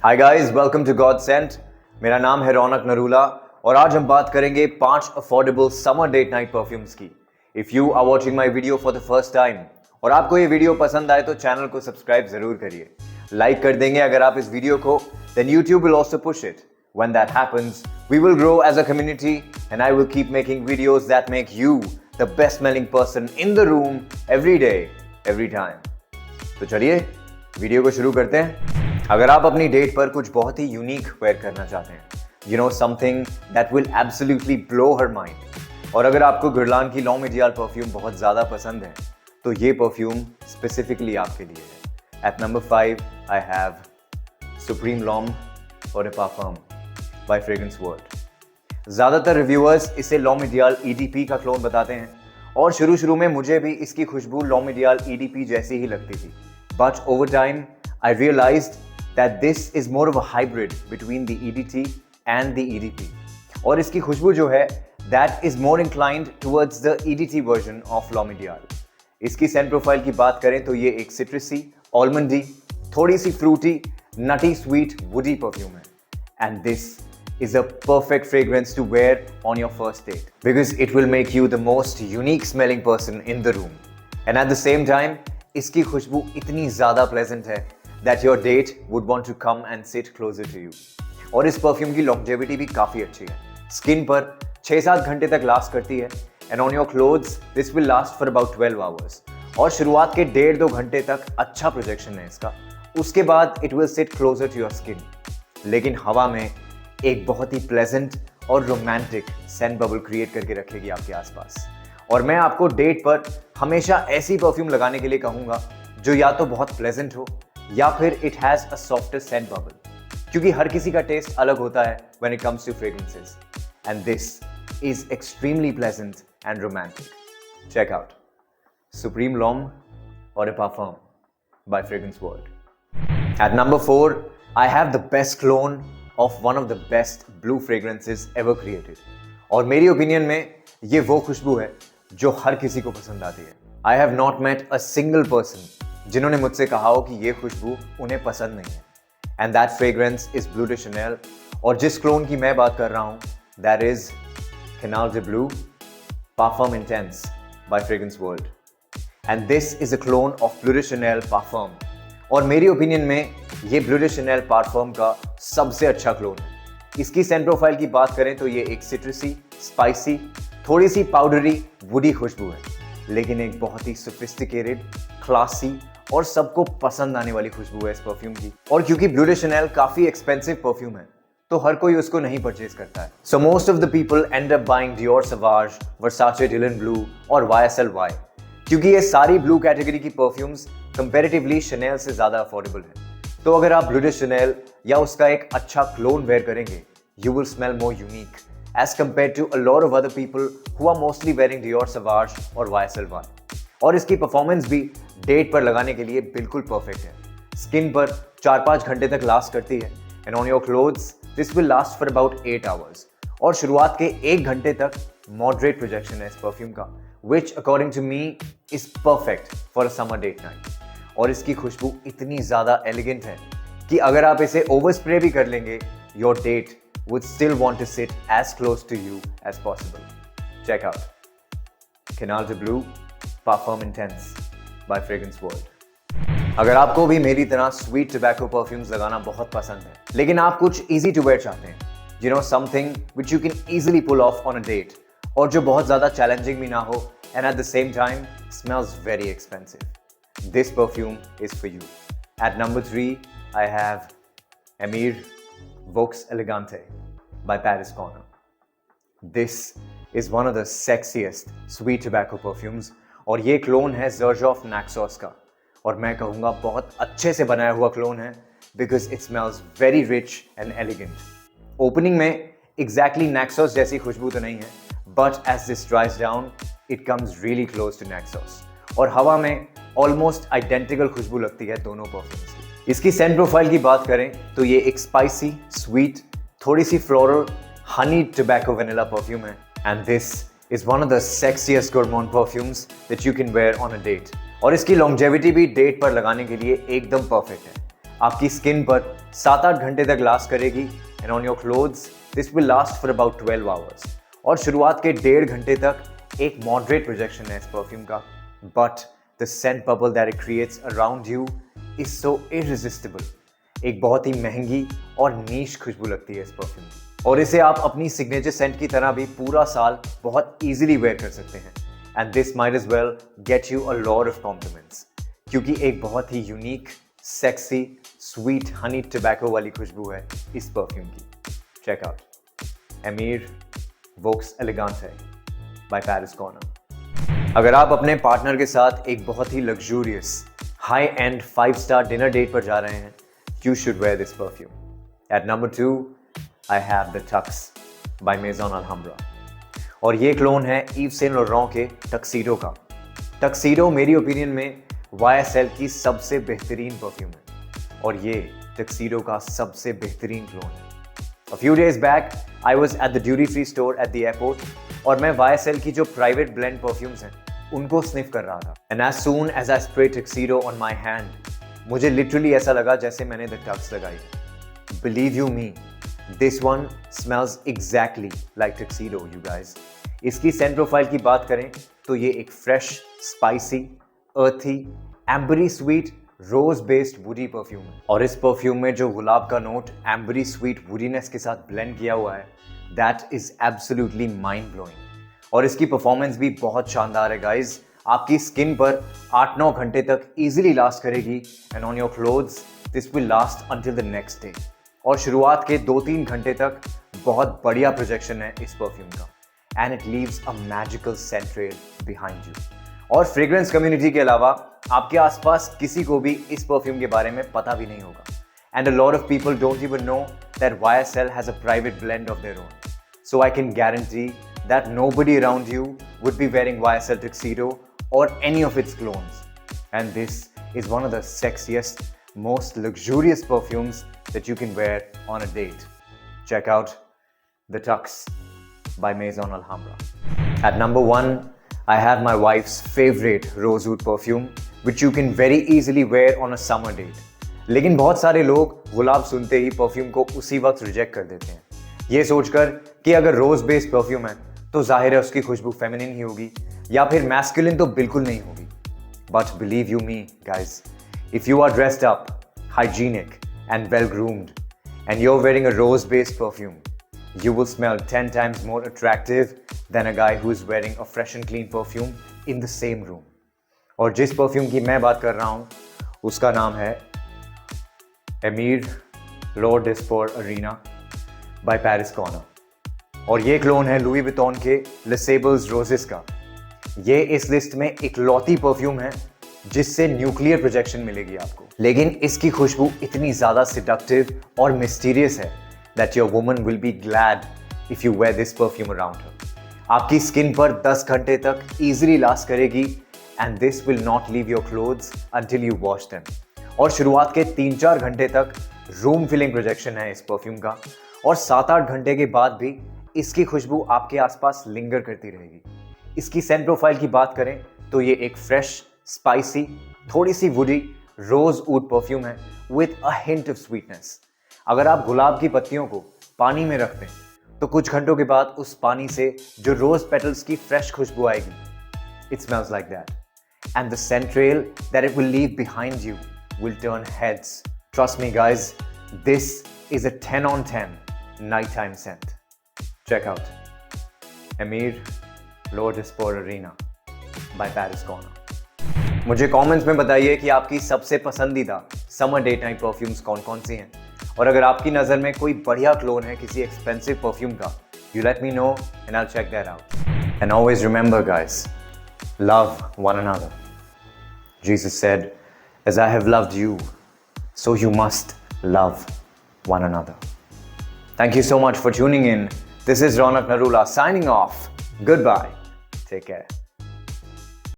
Hi guys, welcome to God scent. मेरा नाम है रौनक नरूला और आज हम बात करेंगे 5 affordable summer date night perfumes की। If you are watching my video for the first time और आपको ये वीडियो पसंद आए तो चैनल को सब्सक्राइब जरूर करिए। लाइक कर देंगे अगर आप इस वीडियो को, then YouTube will also push it. When that happens, we will grow as a community and I will keep making videos that make you the best smelling person in the room every day, every time. तो चलिए video को शुरू करते हैं। अगर आप अपनी date पर कुछ बहुत ही यूनिक वेयर करना चाहते हैं, something that will absolutely blow her mind, और अगर आपको गुरलान की लॉ मिडियाल परफ्यूम बहुत ज़्यादा पसंद है तो ये परफ्यूम स्पेसिफिकली आपके लिए है। At number 5 I have supreme लॉम और पाफर्म बाय फ्रेग्रेंस वर्ल्ड। ज़्यादातर रिव्यूअर्स इसे लॉ मिडियाल EDP का क्लोन बताते हैं और शुरू में मुझे भी इसकी खुशबू लॉ मिडियाल EDP जैसी ही लगती थी, but over time I realized that this is more of a hybrid between the EDT and the EDP. और इसकी खुशबू जो है that is more inclined towards the EDT version of L'Homme Ideal. इसकी Saint profile की बात करें तो ये एक सिट्रसी, आलमंडी, थोड़ी सी फ्रूटी, नटी स्वीट वुडी परफ्यूम है। And this is a perfect fragrance to wear on your first date because it will make you the most unique smelling person in the room. And at the same time, इसकी खुशबू इतनी ज़्यादा pleasant है that your date would want to come and sit closer to you. और इस perfume की longevity भी काफ़ी अच्छी है। स्किन पर 6-7 घंटे तक लास्ट करती है and on your clothes this will last for about 12 hours. और शुरुआत के 1.5-2 घंटे तक अच्छा प्रोजेक्शन है इसका, उसके बाद it will sit closer to your skin. लेकिन हवा में एक बहुत ही प्लेजेंट और रोमांटिक सेंट बबल क्रिएट करके रखेगी आपके आसपास। और मैं आपको डेट पर हमेशा ऐसी परफ्यूम लगाने के लिए कहूँगा जो या तो बहुत प्लेजेंट हो या फिर it has a softer scent bubble, क्योंकि हर किसी का टेस्ट अलग होता है when it comes to fragrances and this is extremely pleasant and romantic. Check out supreme लॉम और पाफर्म by fragrance world. At number 4 I have the best clone of one of the best blue fragrances ever created. और मेरी opinion में ये वो खुशबू है जो हर किसी को पसंद आती है। I have not met a single person जिन्होंने मुझसे कहा हो कि ये खुशबू उन्हें पसंद नहीं है। And that fragrance is Bleu de Chanel, और जिस क्लोन की मैं बात कर रहा हूँ that is Canal de Bleu Parfum Intense by Fragrance World. And this is a clone of Bleu de Chanel Parfum. और मेरी ओपिनियन में ये ब्लू डे शनेल पारफर्म का सबसे अच्छा क्लोन है। इसकी सेंट प्रोफाइल की बात करें तो ये एक सिट्रसी, स्पाइसी, थोड़ी सी पाउडरी वुडी खुशबू है, लेकिन एक बहुत ही सोफिस्टिकेटेड, क्लासी और सबको पसंद आने वाली खुशबू है इस परफ्यूम की। और क्योंकि ब्लू डे शनेल काफी एक्सपेंसिव परफ्यूम है तो हर कोई उसको नहीं परचेज करता है। So most of the people end up buying Dior Sauvage, Versace Dylan Blue और YSL, क्योंकि ये सारी ब्लू कैटेगरी की परफ्यूम्स कंपैरेटिवली शनेल से ज़्यादा अफोर्डेबल है। तो अगर आप ब्लू डे शनेल या उसका एक अच्छा क्लोन वेयर करेंगे, you will smell more unique as compare to a lot of other people who are mostly wearing Dior Sauvage और YSL। और इसकी परफॉर्मेंस भी डेट पर लगाने के लिए बिल्कुल परफेक्ट है। स्किन पर 4-5 घंटे तक लास्ट करती है and on your clothes this will last for about 8 hours. और शुरुआत के 1 घंटे तक मॉडरेट प्रोजेक्शन है इस परफ्यूम का, which according to me is perfect for a summer date night. और इसकी खुशबू इतनी ज़्यादा एलिगेंट है कि अगर आप इसे ओवर स्प्रे भी कर लेंगे, your date would still want to sit as close to you as possible. Check out Canal de Bleu Parfum Intense by Fragrance World. अगर आपको भी मेरी तरह स्वीट टोबैको परफ्यूम्स लगाना बहुत पसंद है, लेकिन आप कुछ इजी टू वेयर चाहते हैं, something which you can easily pull off on a date, और जो बहुत ज़्यादा चैलेंजिंग भी ना हो and at the same time smells very expensive, this perfume is for you. At number 3 I have Amir Vox Elegante by Paris Corner. This is one of the sexiest sweet tobacco perfumes और ये clone है Xerjoff Naxos का, और मैं कहूँगा बहुत अच्छे से बनाया हुआ क्लोन है because it smells very rich and elegant. Opening में exactly Naxos जैसी खुशबू तो नहीं है, but as this dries down it comes really close to Naxos, और हवा में almost identical खुशबू लगती है दोनों परफ्यूम्स की। इसकी सेंट प्रोफाइल की बात करें तो ये एक स्पाइसी, स्वीट, थोड़ी सी floral, honey tobacco vanilla perfume है and this is one of the sexiest gourmand perfumes that you can wear on a date. और इसकी longevity भी डेट पर लगाने के लिए एकदम परफेक्ट है। आपकी स्किन पर 7-8 घंटे तक लास्ट करेगी and on your clothes this will last for about 12 hours. और शुरुआत के 1.5 घंटे तक एक मॉडरेट प्रोजेक्शन है इस परफ्यूम का, but the scent bubble that it creates around you is so irresistible. एक बहुत ही महंगी और नीश खुशबू लगती है इस परफ्यूम की, और इसे आप अपनी सिग्नेचर सेंट की तरह भी पूरा साल बहुत इजीली वेयर कर सकते हैं। And this might as well get you a lot of compliments, क्योंकि एक बहुत ही unique, sexy, sweet honey tobacco वाली खुशबू है इस परफ्यूम की। Check out Emir Vox elegance by Paris Corner. अगर आप अपने पार्टनर के साथ एक बहुत ही luxurious, high end five star dinner date पर जा रहे हैं, you should wear this perfume. At number 2, I have the Tux by Maison Alhambra. और ये क्लोन है Yves Saint Laurent के टक्सीडो का। टक्सीडो मेरी ओपिनियन में YSL की सबसे बेहतरीन परफ्यूम है, और ये टक्सीडो का सबसे बेहतरीन क्लोन है। A few days back, I was at the duty free store at the airport, और मैं YSL की जो प्राइवेट ब्लेंड परफ्यूम्स हैं उनको स्निफ कर रहा था। And as soon as I sprayed Tuxedo on my hand, मुझे लिटरली ऐसा लगा जैसे मैंने द टक्स लगाई है। Believe you me, this one smells exactly like tuxedo you guys. इसकी सेंट प्रोफाइल की बात करें तो ये एक फ्रेश, स्पाइसी, अर्थी, एम्बरी स्वीट, रोज बेस्ड वुडी परफ्यूम है। और इस परफ्यूम में जो गुलाब का नोट एम्बरी स्वीट वुडीनेस के साथ ब्लेंड किया हुआ है, that is absolutely mind blowing. और इसकी परफॉर्मेंस भी बहुत शानदार है गाइज। आपकी स्किन पर 8-9 घंटे तक इजीली लास्ट करेगी and on your clothes this will last until the next day. और शुरुआत के 2-3 घंटे तक बहुत बढ़िया प्रोजेक्शन है इस परफ्यूम का, and it leaves a magical scent trail behind you. और फ्रेग्रेंस कम्युनिटी के अलावा आपके आसपास किसी को भी इस परफ्यूम के बारे में पता भी नहीं होगा, and a lot of people don't even know that YSL has a private blend of their own. So I can guarantee that nobody around you would be wearing YSL Tuxedo or any of its clones. And this is one of the sexiest, most luxurious perfumes that you can wear on a date. Check out the Tux by Maison Alhambra. At number 1, I have my wife's favorite rosewood perfume, which you can very easily wear on a summer date. लेकिन बहुत सारे लोग गुलाब सुनते ही perfume को उसी वक्त reject कर देते हैं, ये सोचकर कि अगर रोज बेस्ड परफ्यूम है तो जाहिर है उसकी खुशबू फेमिनिन ही होगी, या फिर मैस्कुलिन तो बिल्कुल नहीं होगी। But believe you me guys, if you are dressed up, hygienic and well groomed, and you are wearing a rose based perfume, you will smell 10 times more attractive than a guy who is wearing a fresh and clean perfume in the same room. और जिस perfume की मैं बात कर रहा हूँ उसका नाम है एमीर लॉर्ड डिस्पोर अरीना बाय पैरिस कॉर्नर, और ये क्लोन है लुई विटॉन के ले सेबल्स रोजेस का। ये इस लिस्ट में इकलौती परफ्यूम है जिससे न्यूक्लियर प्रोजेक्शन मिलेगी आपको, लेकिन इसकी खुशबू इतनी ज्यादा सिडक्टिव और मिस्टीरियस है that your woman will be glad if you wear this perfume around her. आपकी स्किन पर 10 घंटे तक easily last करेगी and this will not leave your clothes until you wash them. और शुरुआत के 3-4 घंटे तक रूम फिलिंग प्रोजेक्शन है इस परफ्यूम का, और 7-8 घंटे के बाद भी इसकी खुशबू आपके आसपास लिंगर करती रहेगी। इसकी सेंट प्रोफाइल की बात करें तो ये एक फ्रेश, स्पाइसी, थोड़ी सी वुडी रोज वुड परफ्यूम है with a hint of sweetness. अगर आप गुलाब की पत्तियों को पानी में रख दें तो कुछ घंटों के बाद उस पानी से जो रोज पेटल्स की फ्रेश खुशबू आएगी, it smells like that, and the scent trail that it will leave behind you will turn heads. Trust me guys, this is a 10 on 10 night time scent. Check out Emir Lord डिस्पोर अरीना by Paris Corner. मुझे comments में बताइए कि आपकी सबसे पसंदीदा summer date night perfumes कौन कौन सी हैं, और अगर आपकी नज़र में कोई बढ़िया क्लोन है किसी एक्सपेंसिव परफ्यूम का, you let me know and I will check that out. And always remember guys, love one another. Jesus said, as I have loved you, so you must love one another. Thank you so much for tuning in. This is Ronak Narula signing off. Goodbye. Take care.